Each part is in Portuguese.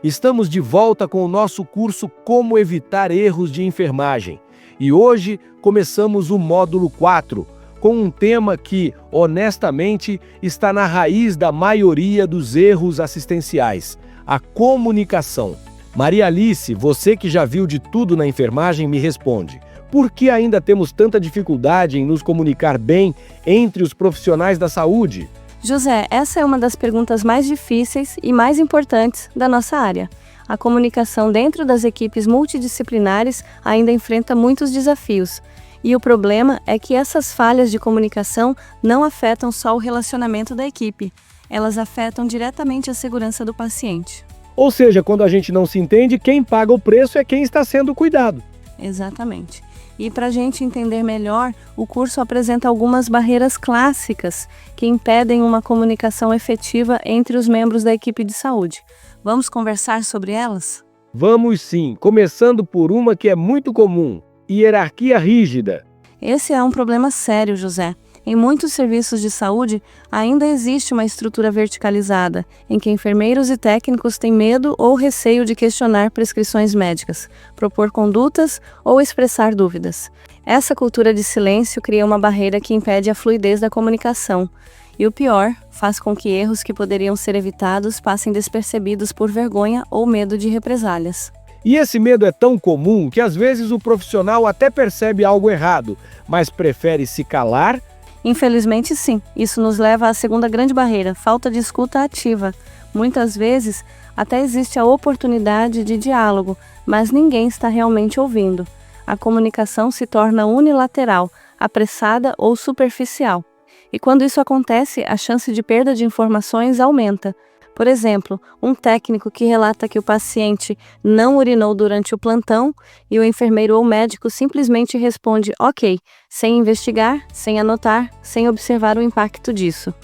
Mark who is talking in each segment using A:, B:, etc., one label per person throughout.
A: Estamos de volta com o nosso curso Como Evitar Erros de Enfermagem. E hoje começamos o módulo 4, com um tema que, honestamente, está na raiz da maioria dos erros assistenciais: a comunicação. Maria Alice, você que já viu de tudo na enfermagem, me responde: por que ainda temos tanta dificuldade em nos comunicar bem entre os profissionais da saúde?
B: José, essa é uma das perguntas mais difíceis e mais importantes da nossa área. A comunicação dentro das equipes multidisciplinares ainda enfrenta muitos desafios. E o problema é que essas falhas de comunicação não afetam só o relacionamento da equipe. Elas afetam diretamente a segurança do paciente.
A: Ou seja, quando a gente não se entende, quem paga o preço é quem está sendo cuidado.
B: Exatamente. E para a gente entender melhor, o curso apresenta algumas barreiras clássicas que impedem uma comunicação efetiva entre os membros da equipe de saúde. Vamos conversar sobre elas?
A: Vamos sim, começando por uma que é muito comum: hierarquia rígida.
B: Esse é um problema sério, José. Em muitos serviços de saúde, ainda existe uma estrutura verticalizada, em que enfermeiros e técnicos têm medo ou receio de questionar prescrições médicas, propor condutas ou expressar dúvidas. Essa cultura de silêncio cria uma barreira que impede a fluidez da comunicação. E o pior, faz com que erros que poderiam ser evitados passem despercebidos por vergonha ou medo de represálias.
A: E esse medo é tão comum que às vezes o profissional até percebe algo errado, mas prefere se calar.
B: Infelizmente, sim. Isso nos leva à segunda grande barreira: falta de escuta ativa. Muitas vezes, até existe a oportunidade de diálogo, mas ninguém está realmente ouvindo. A comunicação se torna unilateral, apressada ou superficial. E quando isso acontece, a chance de perda de informações aumenta. Por exemplo, um técnico que relata que o paciente não urinou durante o plantão e o enfermeiro ou médico simplesmente responde ok, sem investigar, sem anotar, sem observar o impacto disso.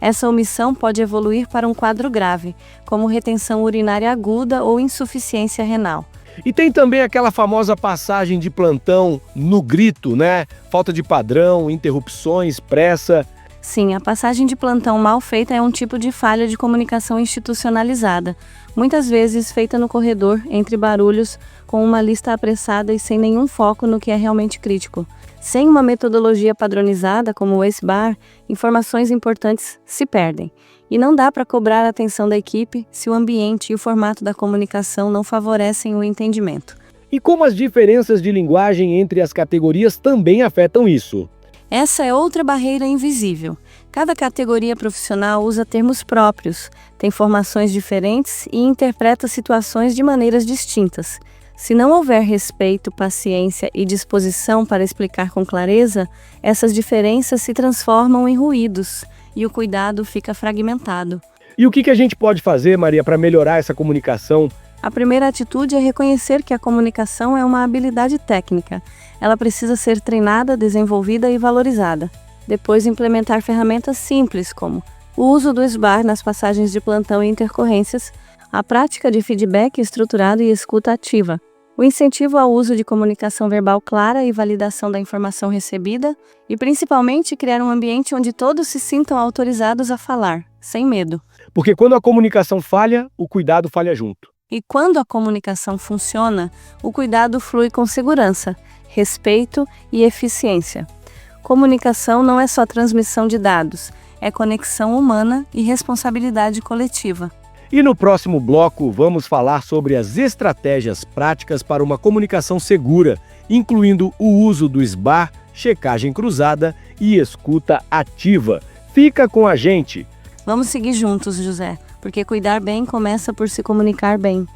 B: Essa omissão pode evoluir para um quadro grave, como retenção urinária aguda ou insuficiência renal.
A: E tem também aquela famosa passagem de plantão no grito, né? Falta de padrão, interrupções, pressa.
B: Sim, a passagem de plantão mal feita é um tipo de falha de comunicação institucionalizada, muitas vezes feita no corredor, entre barulhos, com uma lista apressada e sem nenhum foco no que é realmente crítico. Sem uma metodologia padronizada, como o SBAR, informações importantes se perdem. E não dá para cobrar a atenção da equipe se o ambiente e o formato da comunicação não favorecem o entendimento.
A: E como as diferenças de linguagem entre as categorias também afetam isso?
B: Essa é outra barreira invisível. Cada categoria profissional usa termos próprios, tem formações diferentes e interpreta situações de maneiras distintas. Se não houver respeito, paciência e disposição para explicar com clareza, essas diferenças se transformam em ruídos e o cuidado fica fragmentado.
A: E o que a gente pode fazer, Maria, para melhorar essa comunicação?
B: A primeira atitude é reconhecer que a comunicação é uma habilidade técnica. Ela precisa ser treinada, desenvolvida e valorizada. Depois, implementar ferramentas simples, como o uso do SBAR nas passagens de plantão e intercorrências, a prática de feedback estruturado e escuta ativa, o incentivo ao uso de comunicação verbal clara e validação da informação recebida, e principalmente criar um ambiente onde todos se sintam autorizados a falar, sem medo.
A: Porque quando a comunicação falha, o cuidado falha junto.
B: E quando a comunicação funciona, o cuidado flui com segurança, respeito e eficiência. Comunicação não é só transmissão de dados, é conexão humana e responsabilidade coletiva.
A: E no próximo bloco vamos falar sobre as estratégias práticas para uma comunicação segura, incluindo o uso do SBAR, checagem cruzada e escuta ativa. Fica com a gente!
B: Vamos seguir juntos, José, porque cuidar bem começa por se comunicar bem.